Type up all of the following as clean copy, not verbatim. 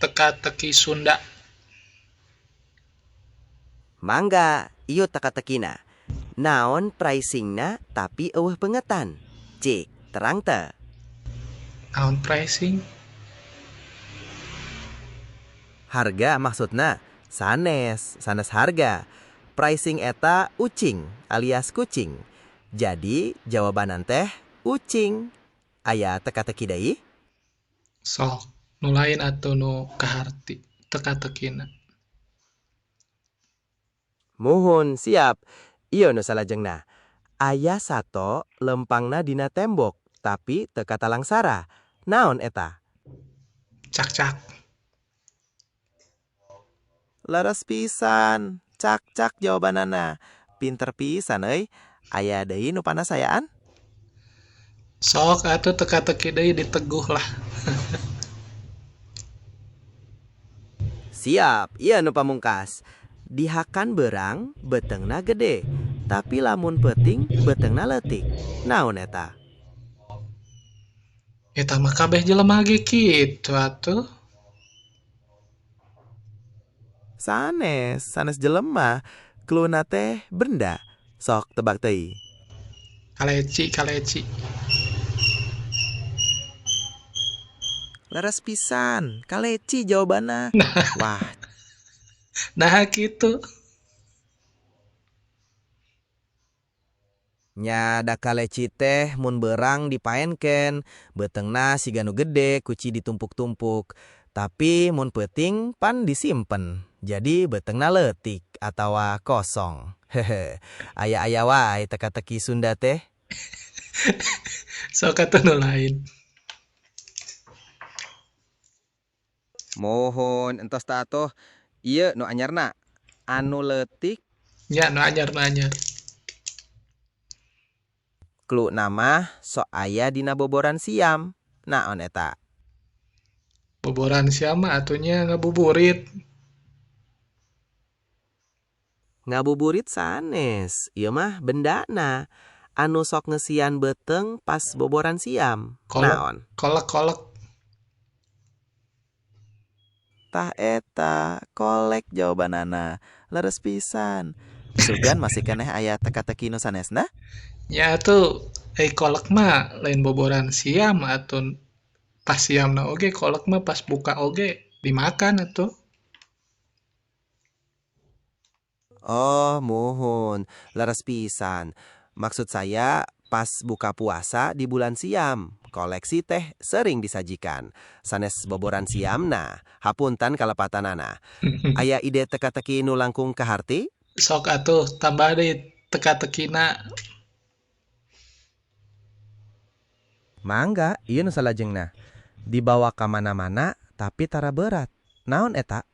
teka-teki Sunda. Mangga, iyo teka-tekina. Naon pricingna tapi eueuh pengetan. Cik, terang teu. Naon pricing? Harga maksudna sanes harga. Pricing eta ucing alias kucing. Jadi jawabanan teh ucing. Aya teka-teki deui? Sok, nu lain atau nu kaharti teka-tekina. Muhun, siap. Iyo nu salajengna. Aya sato lempangna dina tembok, tapi teu katalang sara. Naon eta? Cak-cak. Leres pisan. Cak jawabanana. Pinter pisan euy. Aya deui nu panasayaan? Sok atuh teka-teki deui diteguh lah. Siap, iya nu pamungkas. Dihakan berang, betengna gede. Tapi lamun peuting, betengna leutik. Naon eta? Eta mah kabeh jelema ge kitu atuh. Sanes jelema. Cluena teh benda. Sok tebak teuy. Kaleci. Leres pisan, kaleci jawabanna. Wah, Nah gitu. nya da kaleci teh mun beurang dipaenkeun, beutengna siga nu gede, kuci ditumpuk-tumpuk. Tapi mun peuting pan disimpen. Jadi beutengna leutik atawa kosong. Hehe. Aya-aya wae teka-teki Sunda teh. Sok atuh nu lain. Mohon entos ta atoh. Ieu nu anyarna. Anu leutik Nya nu anyar. clue nama sok aya dina boboran siam. Naon eta? Boboran sia mah atunya ngabuburit. Ngabuburit sanes. Ieu mah bendana. Anu sok ngesian beteng pas boboran siam. Naon? Kolek. Tah eta, kolek jawabanana. Leres pisan. Sugan masih keneh aya teka-teki nu sanesna? Ya atuh kolek mah lain boboran siam atuh pas siamna oge kolek mah pas buka oge dimakan atuh. Oh, muhun. Leres pisan. Maksud saya pas buka puasa di bulan siam. Koleksi teh sering disajikan. Sanes boboran siamna, hapunten kalepatanana. Aya ide teka-teki nu langkung kaharti? Sok atuh tambah deui teka-tekina. Mangga, ieu nu salajengna. Dibawa ka mana-mana tapi tara berat. Naon eta?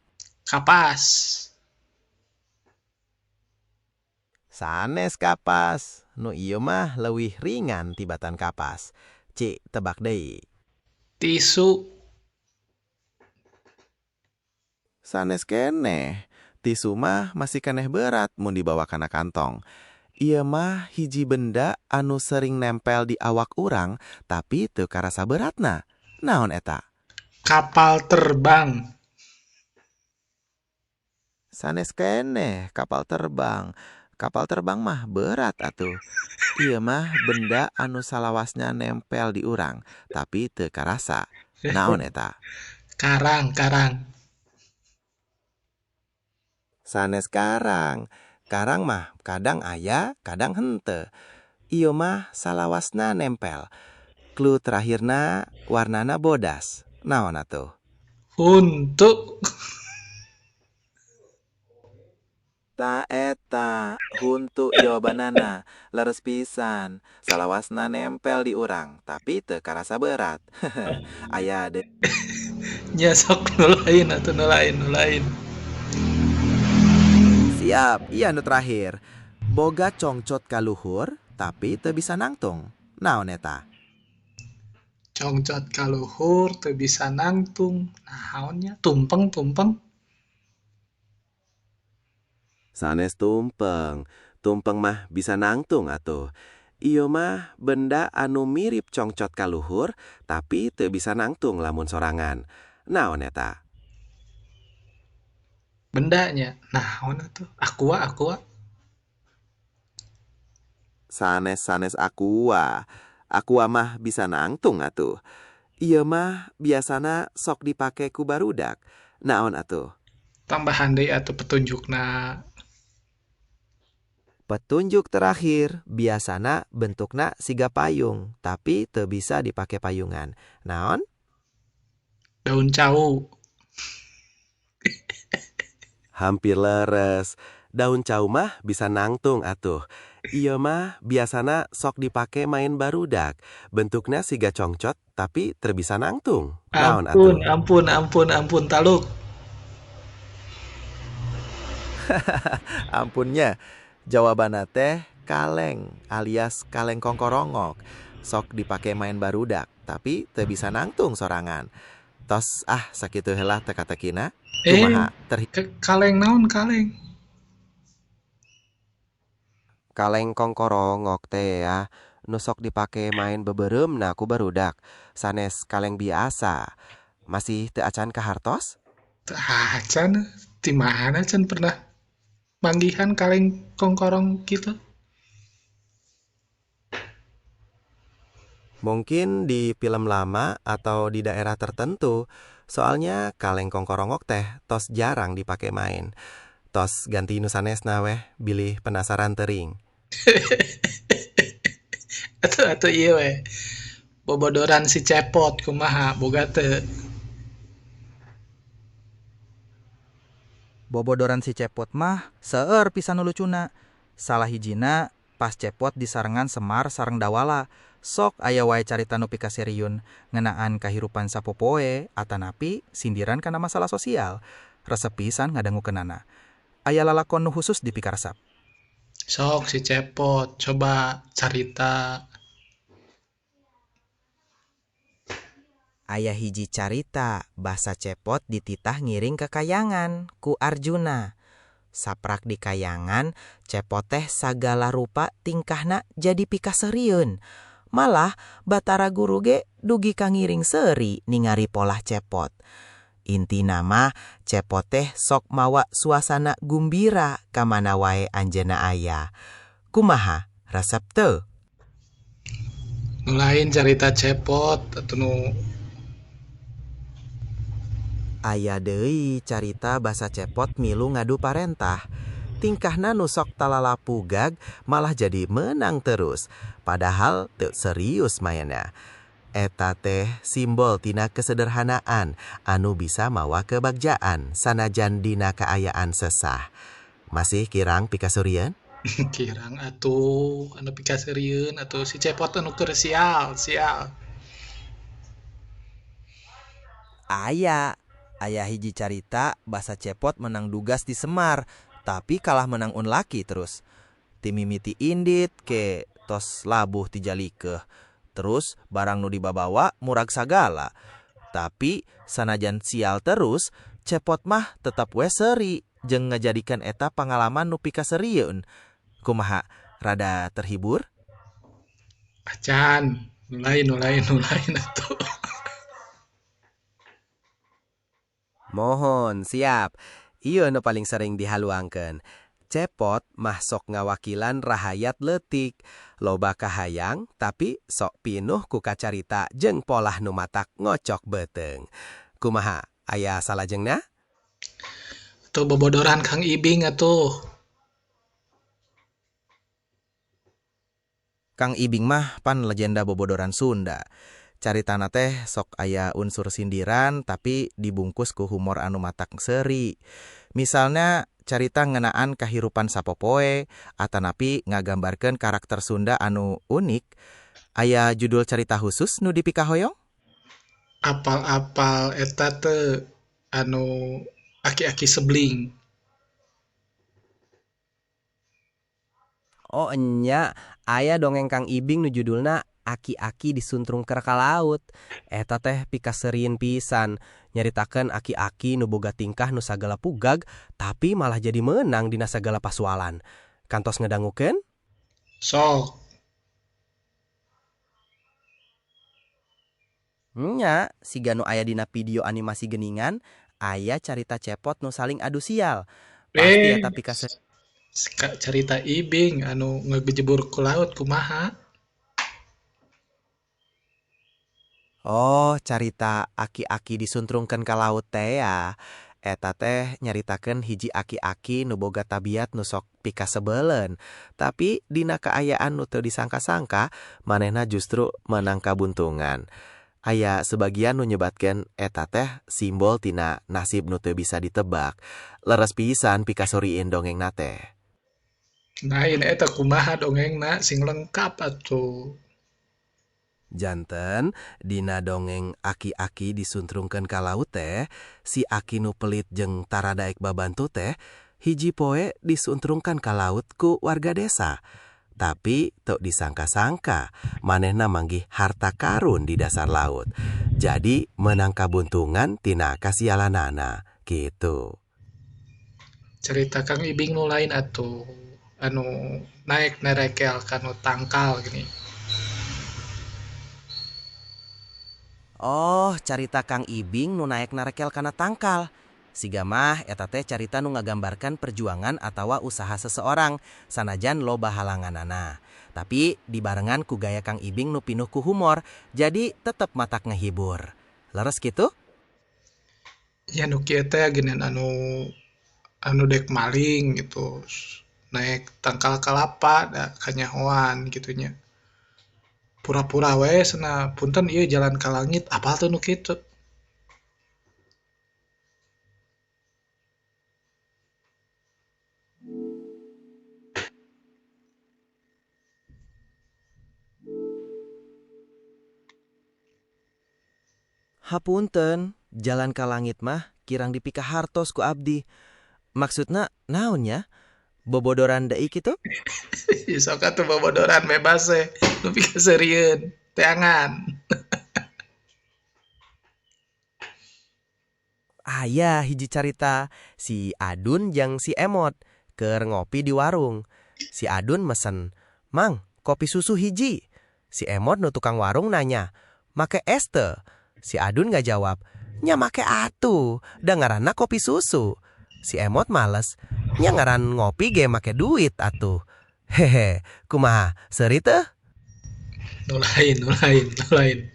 Kapas. Sanes kapas. Nu ieu mah leuwih ringan tibatan kapas. Cik, tebak deui. Tisu. Sanes keneh. Tisu mah masih keneh berat mun dibawa kana kantong. Ieu mah hiji benda anu sering nempel di awak urang tapi teu karasa beratna. Naon eta? Kapal terbang. Sanes keneh kapal terbang. Kapal terbang mah berat atuh. Ieu mah benda anu salawasnya nempel di urang tapi teu karasa. Naon eta? Karang. Sanes karang. Karang mah kadang aya, kadang henteu. Ieu mah salawasna nempel. Clue terakhirna warnana bodas. Naon atuh? Huntu. Ta eta, huntu jawabanana. Leres pisan. Salawasna nempel di urang, tapi teu karasa berat. Aya de. Nya sok nu lain atuh nu lain. Siap, iya nu terakhir. Boga congcot kaluhur, tapi teu bisa nangtung. Naon eta? Congcot kaluhur teu bisa nangtung. Naonnya? Tumpeng. Sanes tumpeng. Tumpeng mah bisa nangtung atuh. Ieu mah benda anu mirip congcot kaluhur, tapi teu bisa nangtung lamun sorangan. Naon eta? bendanya. Nah, mana tuh? Aqua. Sanes-sanes Aqua mah bisa nangtung atuh. Ieu mah biasana sok dipake ku barudak. Naon atuh? Tambahan deui atuh petunjukna. Petunjuk terakhir biasana bentukna siga payung, tapi teu bisa dipake payungan. Naon? Daun cau. Hampir leres. Daun cau mah bisa nangtung atuh. Ieu mah biasana sok dipake main barudak. Bentukna siga congcot tapi teu bisa nangtung. Naon atuh? Ampun, taluk. Ampunnya, jawabanna teh kaleng alias kaleng kongkorongok. Sok dipake main barudak, tapi teu bisa nangtung sorangan. Tos sakitu heula teka-tekina. Eh, Kumaha kaleng naon kaleng? kaleng kongkorongok teh ya. Nu sok dipake main bebereumna ku barudak. Sanes kaleng biasa. Masih teu acan kahartos? Can, di mana can pernah manggihan kaleng kongkorong gitu? Mungkin di film lama atau di daerah tertentu. Soalnya kaleng kongkorongok teh tos jarang dipake main. Tos ganti nu sanesna weh, bilih penasaran teuring. Atuh ieu we. Bobodoran si cepot kumaha boga teu? Bobodoran si Cepot mah seueur pisan nu lucuna. Salah hijina pas Cepot disarengan Semar sareng Dawala. Sok aya wae carita nu pikaseriun ngeunaan kahirupan sapopoe atanapi sindiran kana masalah sosial. Resep pisan ngadangukeunana. Aya lalakon nu khusus di pikaresep. Sok si cepot coba carita. Aya hiji carita basa Cepot dititah ngiring ke kayangan ku Arjuna. Saprak di kayangan, Cepot teh sagala rupa tingkahna jadi pikaseriun. Malah Batara Guru ge dugi ka ngiring seuri ningari polah Cepot. Intina mah Cepot teh sok mawa suasana gumbira ka mana wae anjeunna aya. Kumaha? Resep teu? Nu lain carita cepot atuh nu Aya deui carita basa Cepot milu ngadu parentah. Tingkahna nu sok talalapugag malah jadi menang terus. Padahal teu serius mainna. Eta teh simbol tina kesederhanaan anu bisa mawa kebagjaan sanajan dina kaayaan sesah. Masih kirang pikasurian? kirang atuh anu pikaseriun atuh si cepot anu keur sial. Aya hiji carita basa Cepot menang dugas di Semar, tapi kalah menang unlaki terus. Ti mimiti indit ke tos labuh ti jalikeun. Terus barang nu dibabawa murag sagala. Tapi sanajan sial terus, Cepot mah tetap we seuri jeung ngajadikan eta pangalaman nu pikaseriun. Kumaha? Rada terhibur? Acan, nu lain atuh. Mohon, siap. Ieu nu paling sering dihaluangkeun. Cepot mah sok ngawakilan rahayat leutik. Loba kahayang, tapi sok pinuh ku kacarita jeung polah nu matak ngocok beuteung. Kumaha? Aya salajengna? Atuh bobodoran Kang Ibing atuh. Kang Ibing mah pan legenda bobodoran Sunda. Caritana teh sok aya unsur sindiran tapi dibungkus ku humor anu matak seuri. Misalnya carita ngeunaan kahirupan sapopoe atanapi ngagambarkeun karakter Sunda anu unik. Aya judul carita khusus nu dipikahoyong? Apal-apal eta teu anu aki-aki sebling. Oh enya, aya dongeng Kang Ibing nu judulna Aki-aki disuntrung keur ka laut. Eta teh pikaseriun pisan, nyaritakeun aki-aki nu boga tingkah nu sagala pugag tapi malah jadi menang dina sagala pasualan. Kantos ngedangukeun? Sok. Nya, siga nu aya dina video animasi geuningan, aya carita cepot nu saling adu sial. Pasti eta pika Carita ibing anu ngegejebur ku laut kumaha? Oh, carita aki-aki disuntrungkeun ka laut teh ya. Eta teh nyaritakeun hiji aki-aki nu boga tabiat nu sok pika sebeleun. Tapi dina kaayaan nu teu disangka-sangka, manehna justru menang kabuntungan. Aya sebagian nu nyebatkeun eta teh simbol tina nasib nu teu bisa ditebak. Leres pisan pika sorieun dongengna teh. Nain eta kumaha dongengna sing lengkap atuh. Janten, dina dongeng aki-aki disuntrungkeun ka laut teh, si aki nu pelit jeung taradaek babantu teh, hiji poe disuntrungkan ka laut ku warga desa. Tapi teu disangka-sangka, manehna manggih harta karun di dasar laut. Jadi menang kabuntungan tina kasialanana, gitu. Cerita Kang Ibing nu lain atuh. Anu naik nerekel kanu tangkal gini. Oh, carita Kang Ibing nu naek narekel kana tangkal. Siga mah eta teh carita nu ngagambarkan perjuangan atawa usaha seseorang sanajan loba halanganana. Tapi dibarengan ku gaya Kang Ibing nu pinuh ku humor, jadi tetep matak ngehibur. Leres gitu? Ya nu kieu teh geunan anu dek maling gitu. Naik tangkal kalapa da kanyahoan gitunya. Pura-pura we cenah punten ieu jalan ka langit apal tuh nu kitu. Hapunten, jalan ka langit mah kirang dipika hartos ku abdi. Maksudna naon nya? Bobodoran deui kitu? Sok atuh bobodoran bebas we. Nu pikaseurieun teangan. Aya hiji carita, si Adun jeung si Emot keur ngopi di warung. Si Adun mesen, "Mang, kopi susu hiji." Si Emot nu tukang warung nanya, "Make es teu?" Si Adun nggak jawab, "Nya make atuh, da ngaranna kopi susu." Si Emot males, "Nya ngaran ngopi ge make duit atuh." Hehe, kumaha, seuri teu? Nu lain.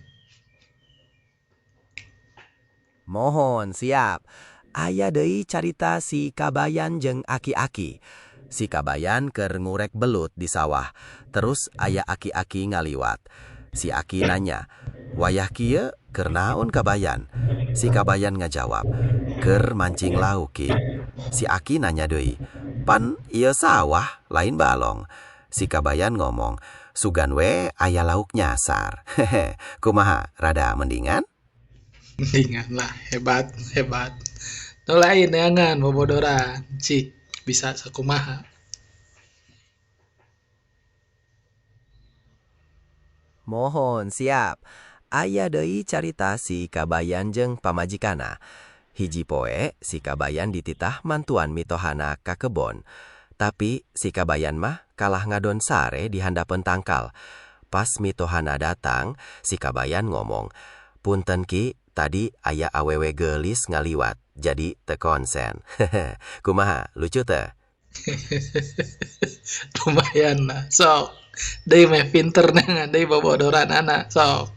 Mohon siap. Aya deui carita si Kabayan jeung aki-aki. Si Kabayan keur ngurek belut di sawah. Terus aya aki-aki ngaliwat. Si Aki nanya, "Wayah kieu keur naon Kabayan?" Si Kabayan ngajawab, "Keur mancing lauk ki." Si Aki nanya deui, "Pan ieu sawah lain balong." Si Kabayan ngomong, "Sugan we aya lauk nyasar." Hehe, kumaha rada mendingan? Mendingan lah, hebat. Nu lain neangan bobodoran. Cik bisa sakumaha. Mohon siap. Aya deui carita si Kabayan jeung pamajikanna. Hiji poe si Kabayan dititah mantuan mitohana ka kebon. Tapi si Kabayan mah kalah ngadon sare di handapeun tangkal. Pas mitohana datang, si Kabayan ngomong, "Punten ki, tadi aya awewe geulis ngaliwat, jadi teu konsen." Kumaha, lucu teu? Lumayan lah. Sok. Deui mah pinter neangan deui bobodoran anak. Sok.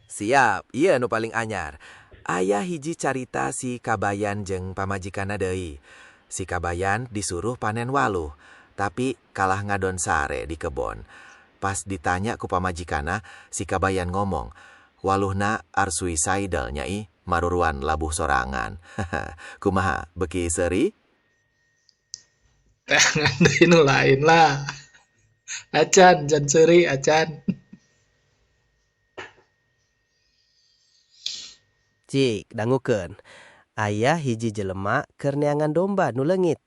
Siap, iya nu paling anyar. Aya hiji carita si Kabayan jeung pamajikanna deui. Si Kabayan disuruh panen waluh, tapi kalah ngadon sare di kebon. Pas ditanya ku pamajikanna, si Kabayan ngomong, "Waluhna are suicidal nyai, maruruan labuh sorangan." Kumaha, beki seuri? Teangan deui nu lain lah. Acan, jan seuri acan. Cik, dangukeun. Aya hiji jelema keur neangan domba nu leungit.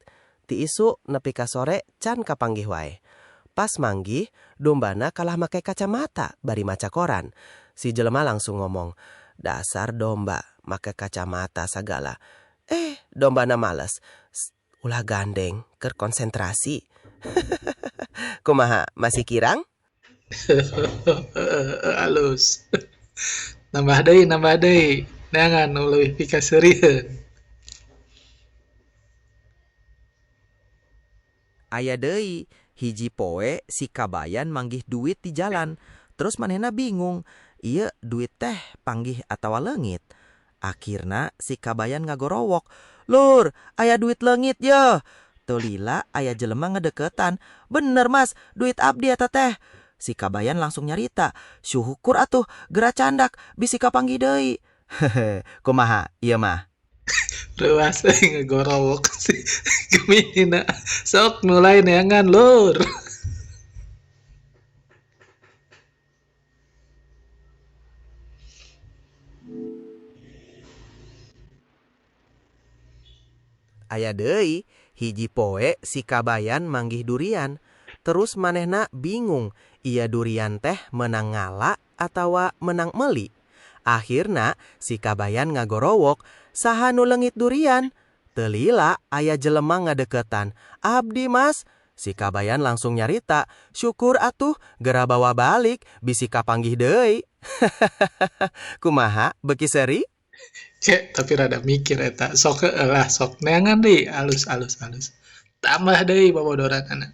Ti isu nepi ka sore can kapanggih wae. Pas manggih, dombana kalah make kacamata bari maca koran. Si jelema langsung ngomong, "Dasar domba, make kacamata sagala." Dombana males. Ulah gandeng, keur konsentrasi. Kumaha, masih kirang? Halus. Nambah deui. neangan nu leuwih pikaseureun. Aya deui hiji poe si Kabayan manggih duit di jalan. Terus manehna bingung, ieu duit teh panggih atawa leungit. Akhirna si Kabayan ngagorowok, "Lur, aya duit leungit ye." Teu lila aya jelema ngadeketan, "Bener mas, duit abdi eta teh." Si Kabayan langsung nyarita, "Syukur atuh, geura candak, bisi kapanggih deui." Hehe, kumaha ieu mah? Leuas ngagorowok si Gemina. Sok nu lain neangan lur. Aya deui hiji poe si Kabayan manggih durian. Terus manehna bingung, ieu durian teh menang ngala atawa menang meuli. Akhirna si Kabayan ngagorowok, "Saha nu leungit durian?" Teu lila aya jelema ngadeketan, "Abdi mas." Si Kabayan langsung nyarita, "Syukur atuh, geura bawa balik, bisi kapanggih deui." Kumaha beki seuri? Cek, tapi rada mikir eta. Sok heueuh lah, sok neangan deui, alus alus alus. Tambah deui bobodoranana.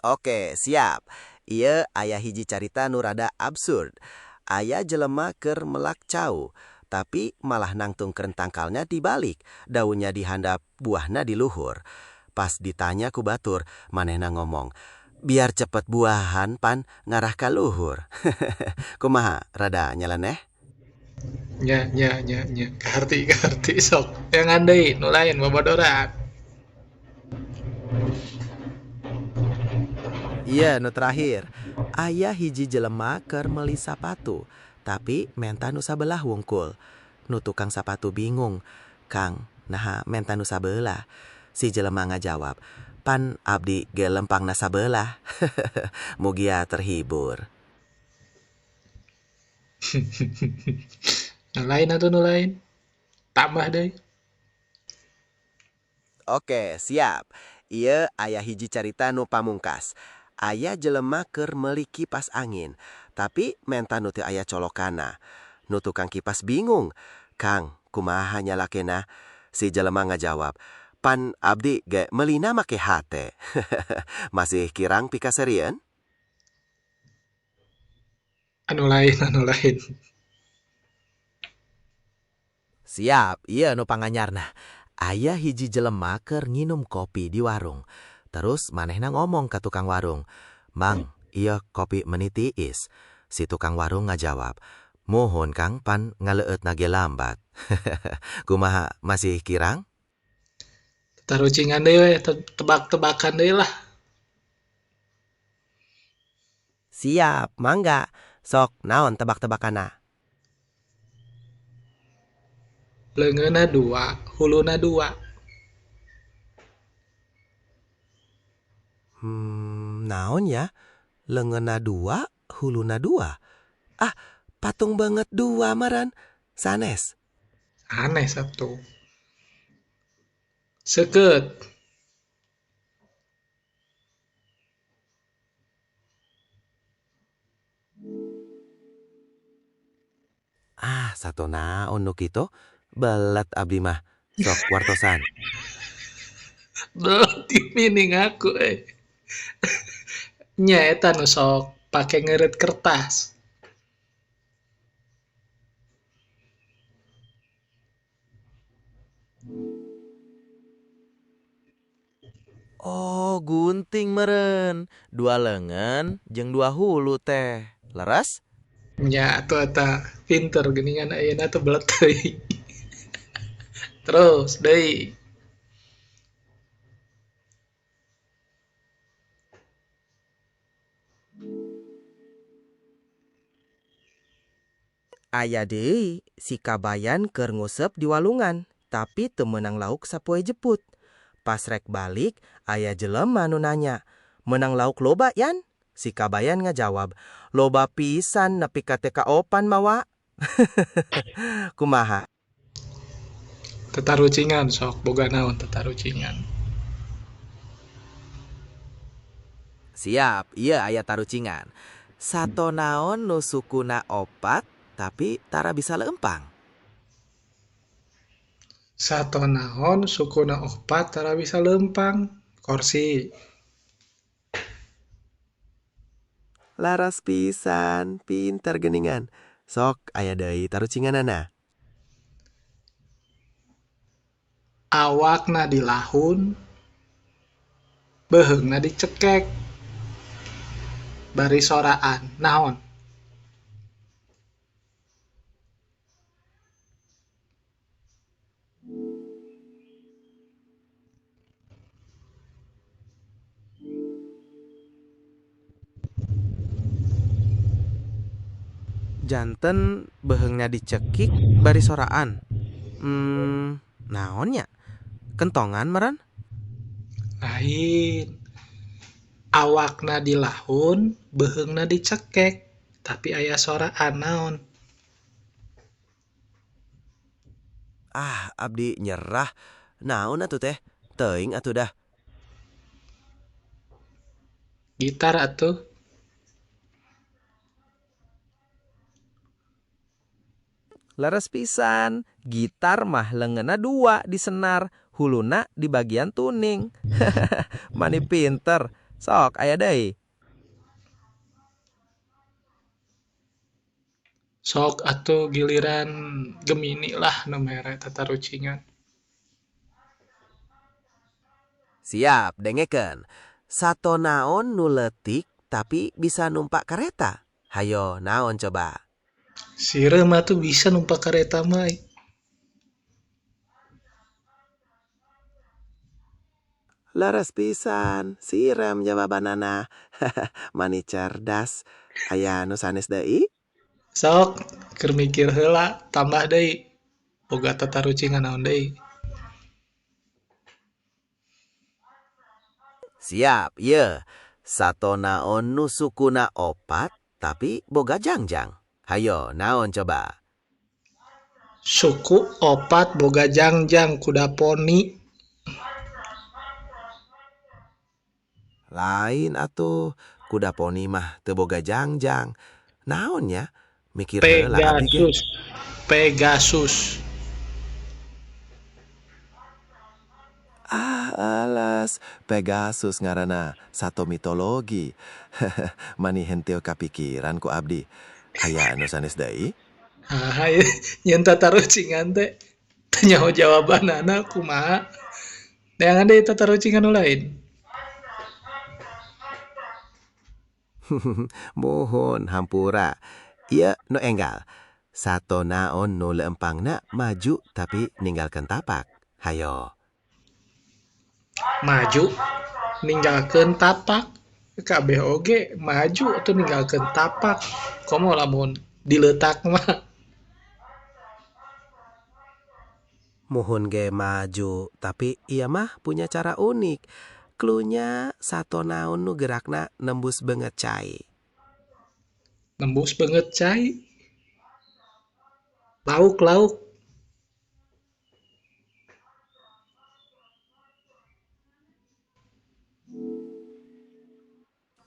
Oke, siap. Ieu aya hiji carita nu rada absurd. Aya jelema keur melak cau, tapi malah nangtung keun tangkalnya dibalik, daunnya dihandap, buahna di luhur. Pas ditanya ku batur, manehna ngomong, "Biar cepet buahan pan ngarah ka luhur." Kumaha, rada nyeleneh? Nya. Kaharti sok. Neangan deui, nu lain bobodoran. Iya, nu terakhir. Aya hiji jelema keur meuli sapatu, tapi menta nu sabelah wungkul. Nu tukang sapatu bingung, "Kang, naha menta nu sabelah?" Si jelema ngajawab, "Pan abdi ge lempangna sabelah." Mugia terhibur. Nu lain atuh nu lain. Tambah deui. Oke, siap. Ieu aya hiji carita nu pamungkas. Aya jelema keur meuli kipas angin, tapi menta nu teu aya colokanna. Nu tukang kipas bingung, "Kang, kumaha nyalakeunna?" Si jelema ngajawab, "Pan abdi ge meulina make hate." Masih kirang pikaseureun? Anu lain. Siap, iya nu panganyarna. Aya hiji jelema keur nginum kopi di warung. Terus manehna ngomong ka tukang warung, "Mang, ieu kopi meuni tiis." Si tukang warung ngajawab, "Muhun Kang, pan ngaleueutna ge lambat." Kumaha, masih kirang? Tarucingan deui we, tebak-tebakan deui lah. Siap, mangga. Sok naon tebak-tebakanna? Leungeunna 2, huluna 2. Naon ya? Leungeunna 2, huluna 2. Ah, patung banget 2 maran. Sanes. Aneh satu. Seukeut. Ah, satu naon nu kitu? Belet abdi mah. Sok wartosan. Belum dimining aku Nya eta nu sok pake ngeureut kertas. Oh, gunting meren. 2 leungeun jeung 2 hulu teh. Leres? Nya atuh eta pinter geuningan ayeuna teh belet deui. Terus deui. Aya deui si Kabayan keur ngusep di walungan, tapi teu meunang lauk sapoe jeput. Pas rek balik, aya jelema nu nanya, "Meunang lauk loba yan?" Si Kabayan ngajawab, "Loba pisan nepi ka teu kaopan mawa." Kumaha? Tetarucingan sok boga naon tetarucingan. Siap, iya aya tarucingan. Sato naon nu sukuna opat tapi tara bisa leumpang. Satonahon sukuna opat tara bisa lempang. Korsi. Laras pisan, pinter geningan. Sok aya deui tarucinganana. Awakna dilahun, beheungna dicekek. Bari soraan. Naon? Janten beheungna dicekik bari soraan. Naonnya? Kentongan meren? Lain. Awakna dilahun, beheungna dicekek. Tapi aya soraan naon? Abdi nyerah. Naon atuh teh? Teuing atuh dah. Gitar atuh. Leres pisan, gitar mah leungeunna 2 di senar, huluna di bagian tuning. Mani pinter. Sok aya deui. Sok atuh giliran Gemini lah nu mere tatarucingan. Siap, dengekeun. Sato naon nu leutik tapi bisa numpak kareta? Hayo, naon coba? Sireum mah tuh bisa numpak kareta mah. Laras pisan, siram jawabanana. Mani cerdas. Aya nu sanes deui? Sok, keur mikir heula, tambah deui. Boga tatarucingan naon deui. Siap, ye. Sato naon nu sukuna opat tapi boga jangjang. Hayo, naon coba? Suku opat boga jangjang kuda poni. Lain atuh, kuda poni mah teu boga jangjang. Naonnya? Mikir heula abdi ge. Pegasus. Pegasus. Alas, Pegasus ngaranna sato mitologi. Mani henteu kapikiran ku abdi. Aya anu sanes deui? Nyen tatarucingan teh. Teu nyaho jawabanana kumaha. Neangan deui tatarucingan nu lain. Mohon hampura. Ieu nu enggal. Sato naon nu leumpangna maju tapi ninggalkeun tapak. Hayo. Maju ninggalkeun tapak. Kabeh oge maju atau ninggalkeun tapak. Komo lamun dileutak mah. Mohon ge maju, tapi ia mah punya cara unik. Klunya sato naon nu gerakna nembus beungeut cai. Nembus banget cai. Lauk.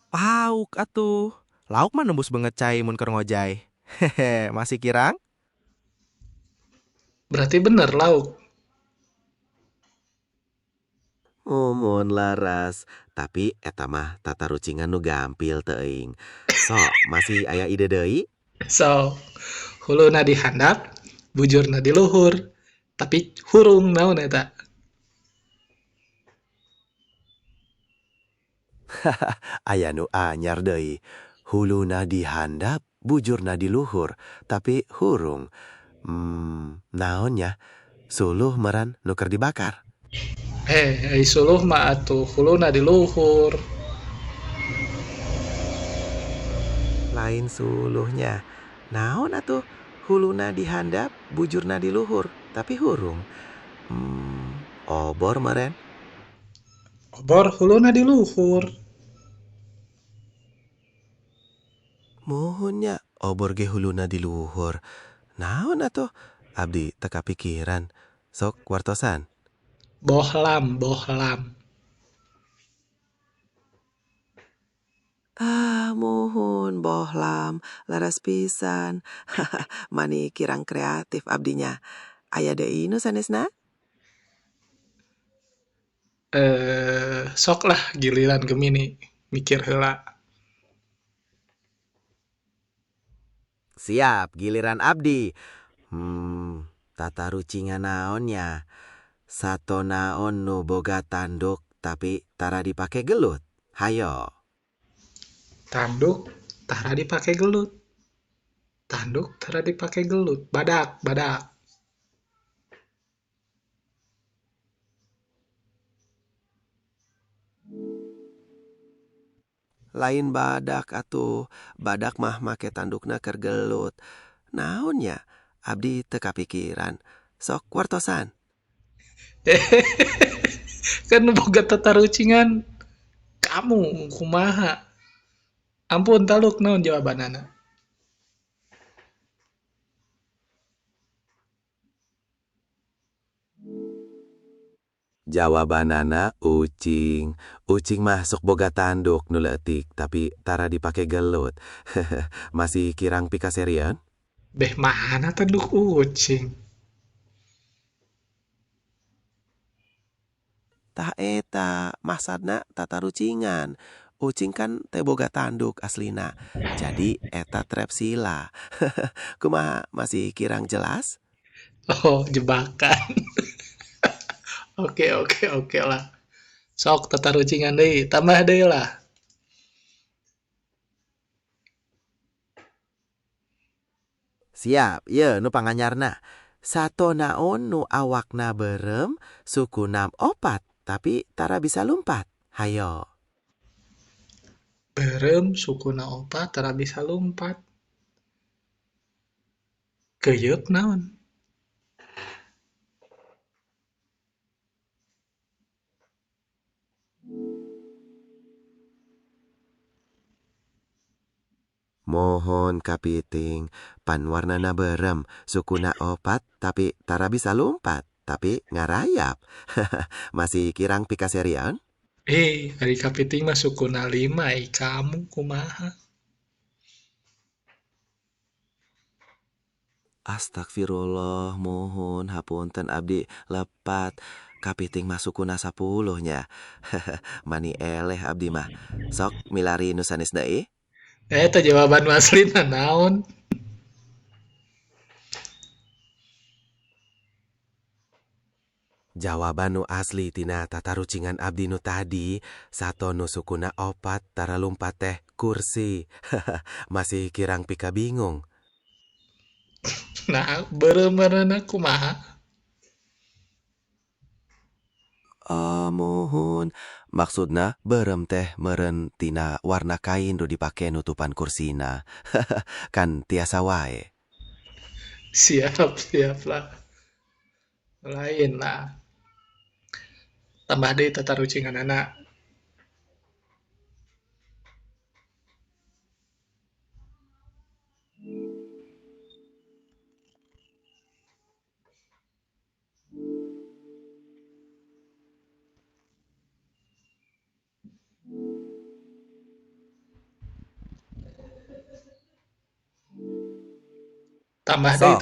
Pauk atuh. Lauk mah nembus banget cai mun keur ngojay. Hehe, masih kirang? Berarti bener lauk. Mun laras, tapi eta mah tatarucingan nu gampil teuing. Sok, masih aya ide deui? So, huluna dihandap, bujurna di luhur. Tapi hurung naon eta? Aya nu anyar deui. Huluna dihandap, bujurna di luhur, tapi hurung. Naonnya? Suluh meuran nu keur dibakar. Suluh mah atuh huluna di luhur. Lain suluhnya. Naon atuh? Huluna dihandap, bujurna di luhur, tapi hurung. Obor meureun. Obor huluna di luhur. Muhunnya obor ge huluna di luhur. Naon atuh? Abdi teu kapikiran. Sok wartosan. Bohlam. Muhun bohlam laras pisan. Mani kirang kreatif abdinya. Aya deui nu sanesna? Sok lah giliran Gemini mikir heula. Siap, giliran abdi. Tata rucingan naonnya. Sato naon nu boga tanduk tapi tara dipake gelut. Hayo. Tanduk tara dipake gelut. Tanduk tara dipake gelut. Badak, badak. Lain badak atuh. Badak mah make tandukna keur gelut. Naonnya? Abdi teu kapikiran. Sok wartosan. Kan boga tatarucingan kamu kumaha. Ampun taluk naon jawabanana. Jawabanana ucing. Ucing mah sok boga tanduk nu leutik tapi tara dipake gelut. Masih kirang pikaserian? Beh mana tanduk ucing? Tah eta maksudna tatarucingan. Ucing kan teu boga tanduk aslina. Jadi eta trepsila. Kumaha masih kirang jelas? Oh, jebakan. Oke lah. Sok tatarucingan deui, tambah deui lah. Siap, ye nu panganyarna. Sato naon nu awakna berem, sukuna opat, tapi tara bisa lumpat. Hayo. Berem sukuna opat tara bisa lumpat. Keuyeuk naon? Mohon kapiting, pan warnana berem, sukuna opat, tapi tara bisa lumpat, tapi ngarayap. Masih kirang pikaserian? Ari kapiting mah sukuna 5, kamu kumaha? Astagfirullah, mohon hapunten abdi lepat. Kapiting mah sukuna 10 nya. Mani eleh abdi mah. Sok milari nu sanes deui. Eta jawaban aslina naon? Jawaban nu asli tina tatarucingan abdi nu tadi, sato nu sukuna opat tara lumpat teh kursi. Masih kirang pika bingung. Nah, beureumeurna kumaha? Mohon. Maksudna berem teh meureun tina warna kain nu dipake nutupan kursina. Kan tiasa wae. Siap lah. Lain lah. Tambah deui tatarucinganana. Tambah deui Sok.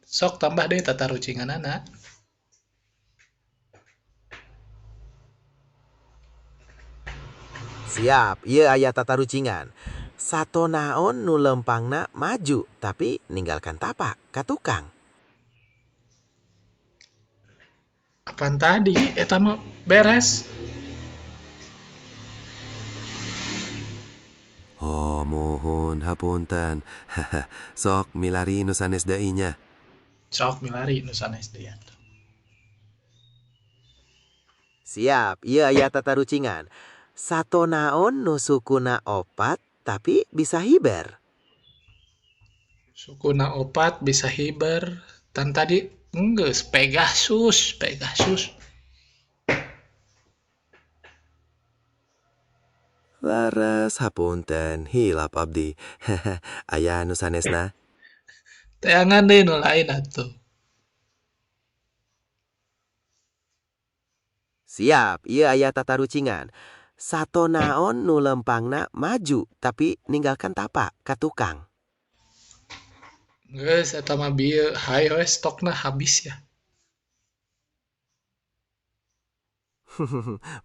sok tambah deui tatarucinganana. Siap, ieu aya tatarucingan. Sato naon nu lempangna maju tapi ninggalkan tapak ka tukang. Apaan tadi? Eta mah beres. Oh, mohon hapunten. Sok milari nu sanes deui nya. Sok milari nu sanes deui atuh. Siap, ieu aya tatarucingan. Sato naon nu sukuna opat tapi bisa hiber. Sukuna opat bisa hiber. Tan tadi geus Pegasus. Laras hapunten, hilap abdi. Aya nu sanesna. Teangan deui nu lain atuh. Siap, ieu aya tatarucingan. Sato naon nu lempangna maju tapi ninggalkan tapak ka tukang. Geus eta mah bieu hayo stokna habis ya.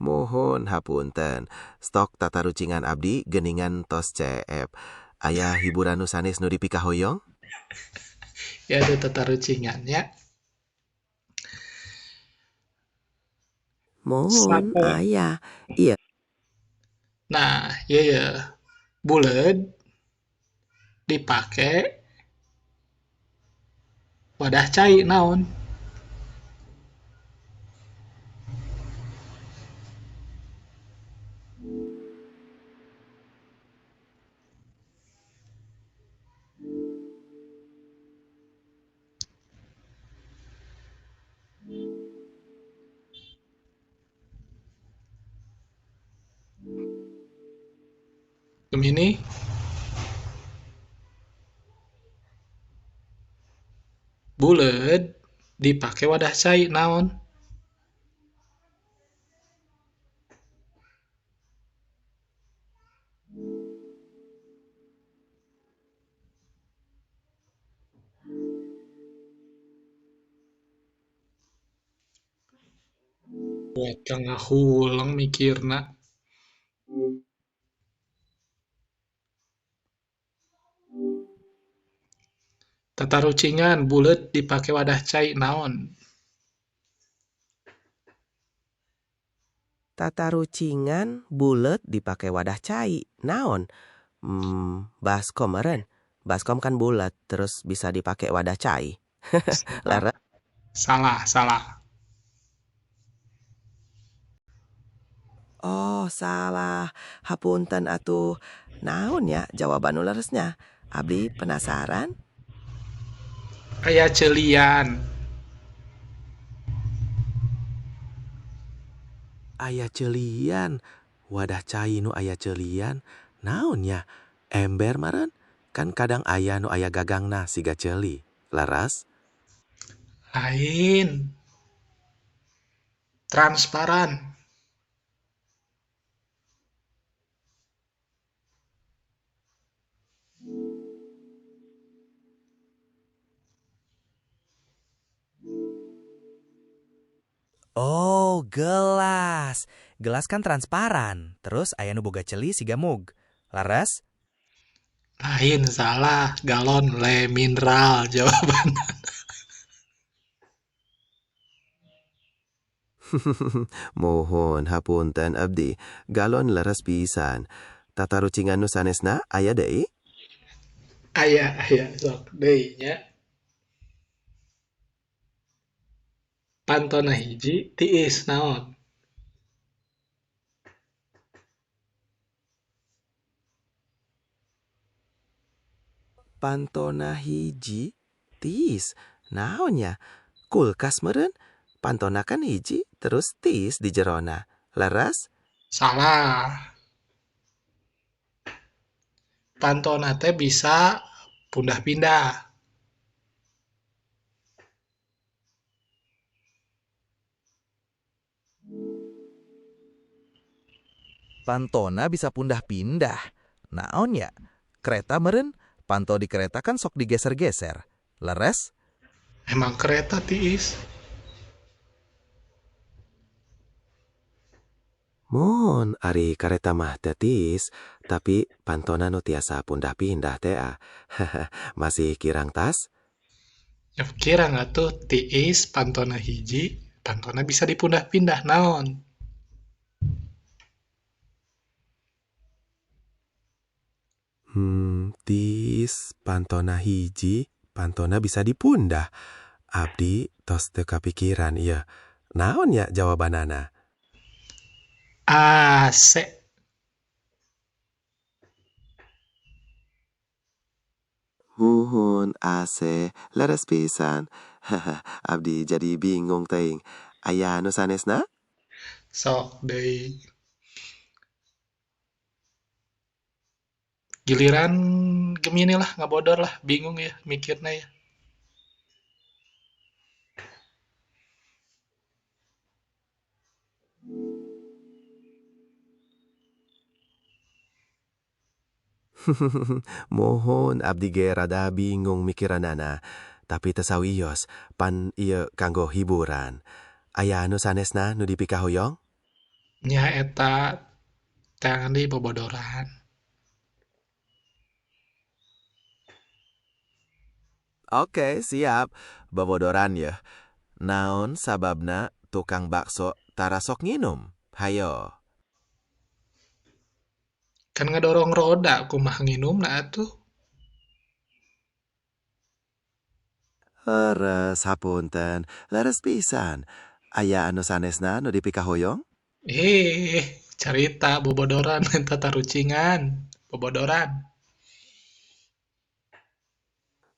Mohon hapunten. Stok tatarucingan abdi geningan tos CF. Aya hiburan nu sanes nu dipikahoyong? Ya ada tatarucingannya. Mohon, Sato. ayah. Iya, Nah, iya ya. Bulet dipake wadah cai naon? Gemini, bulet dipake wadah cai naon? Buat tengah hulang mikirna. Tatarucingan bulet dipake wadah cai naon? Tatarucingan bulet dipake wadah cai. Naon? Baskom meren. Baskom kan bulat terus bisa dipake wadah cai. Leres. Salah. oh salah. Hapunten atuh. Naon ya jawaban nu leresnya? Abdi penasaran. Aya celian. Aya celian. Wadah cai nu aya celian. Naon ya? Ember meren. Kan kadang aya nu aya gagangna siga celi. Leres. Lain. Transparan. Oh, gelas. Gelas kan transparan. Terus aya nu boga celi siga mug. Laras? Lain salah. Galon le mineral jawaban. Mohon hapunten abdi. Galon leres pisan. Tatarucingan nu sanesna aya deui? Aya sok deui nya. Pantona hiji tiis naon? Pantona hiji tiis. Naon ya? Kulkas meren. Pantona kan hiji terus tiis di jerona. Leres? Salah. Pantona teh bisa pindah-pindah. Pantona bisa pindah-pindah. Naon ya? Kereta meren, panto di kereta kan sok digeser-geser. Leres? Emang kereta tiis. Mohon ari kareta mah teu tiis, tapi pantona nu tiasa pundah-pindah teh ah. Masih kirang tas? Ya kira nggak tuh tiis pantona hiji, pantona bisa dipindah-pindah naon? Tiis pantona hiji, pantona bisa dipundah. Abdi tos teu kapikiran ieu. Naon ya jawabanana? AC. Muhun AC leres pisan. Abdi jadi bingung teuing. Aya nu sanesna? Sok deui. Giliran Gemini lah, nggak bodor lah, bingung ya mikirnya ya. Mohon abdi ge rada bingung mikiranana. Tapi tesawiyos pan ieu kanggo hiburan. Aya anu sanesna nu dipikahoyong? Nya eta teh di bobodoran. Oke, siap. Bobodoran ya. Naon sababna tukang bakso tara sok nginum? Hayo. Kan ngedorong roda kumaha nginumna atuh. Leres hapunten, leres pisan. Aya anu sanesna nu dipikahoyong? Carita bobodoran eta tarucingan. Bobodoran.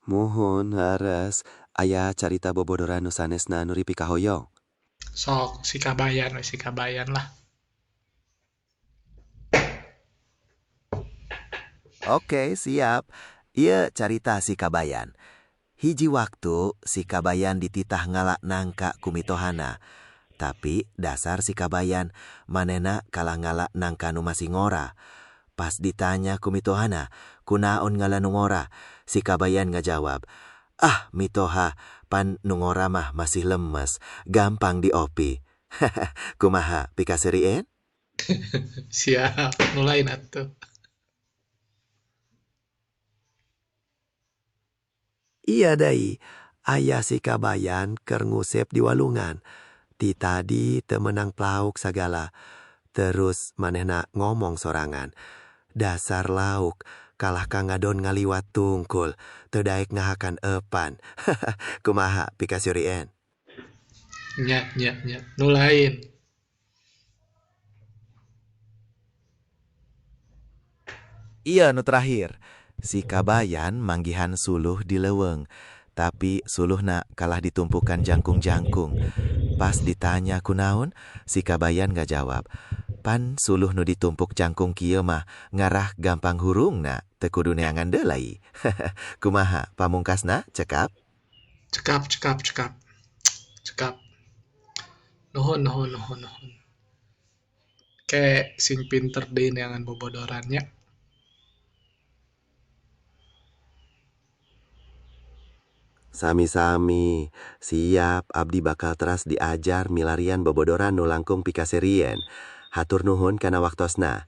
Mohon leres. Aya carita bobodoran nu sanesna nu dipikahoyong. Sok si kabayan lah. Oke, siap. Ieu carita si kabayan. Hiji waktu si kabayan dititah ngalak nangka kumitohana. Tapi dasar si kabayan manena kalah ngalak nangka nu masih ngora. Pas ditanya kumitohana, kunaon ngala nu ngora? Si kabayan ngajawab, "Ah, mitoha, pan nu ngora mah masih lemes, gampang diopi." Kumaha pikasirieun? Siap, nulain atuh. Iya dai, aya si kabayan keur ngusep di walungan. Ti tadi temenang plauk sagala. Terus manehna ngomong sorangan. Dasar lauk, kalah kangadon ngaliwat tungkul. Teu daek ngahakan epan. Kumaha pikasirieun? Nya. Nulain. Iya nu terakhir. Si kabayan manggihan suluh di leuweung. Tapi suluhna kalah ditumpukan jangkung-jangkung. Pas ditanya kunaon, si kabayan ngajawab, "Pan suluh nu ditumpuk jangkung kieu mah ngarah gampang hurungna, teu kudu neangan deulai." Kumaha pamungkasna cekap? Cekap. Nuhun. Ke sing pinter deui neangan bobodorannya. Sami-sami, siap abdi bakal teras diajar milarian bobodoran nu langkung pikasirieun. Hatur nuhun kana waktosna.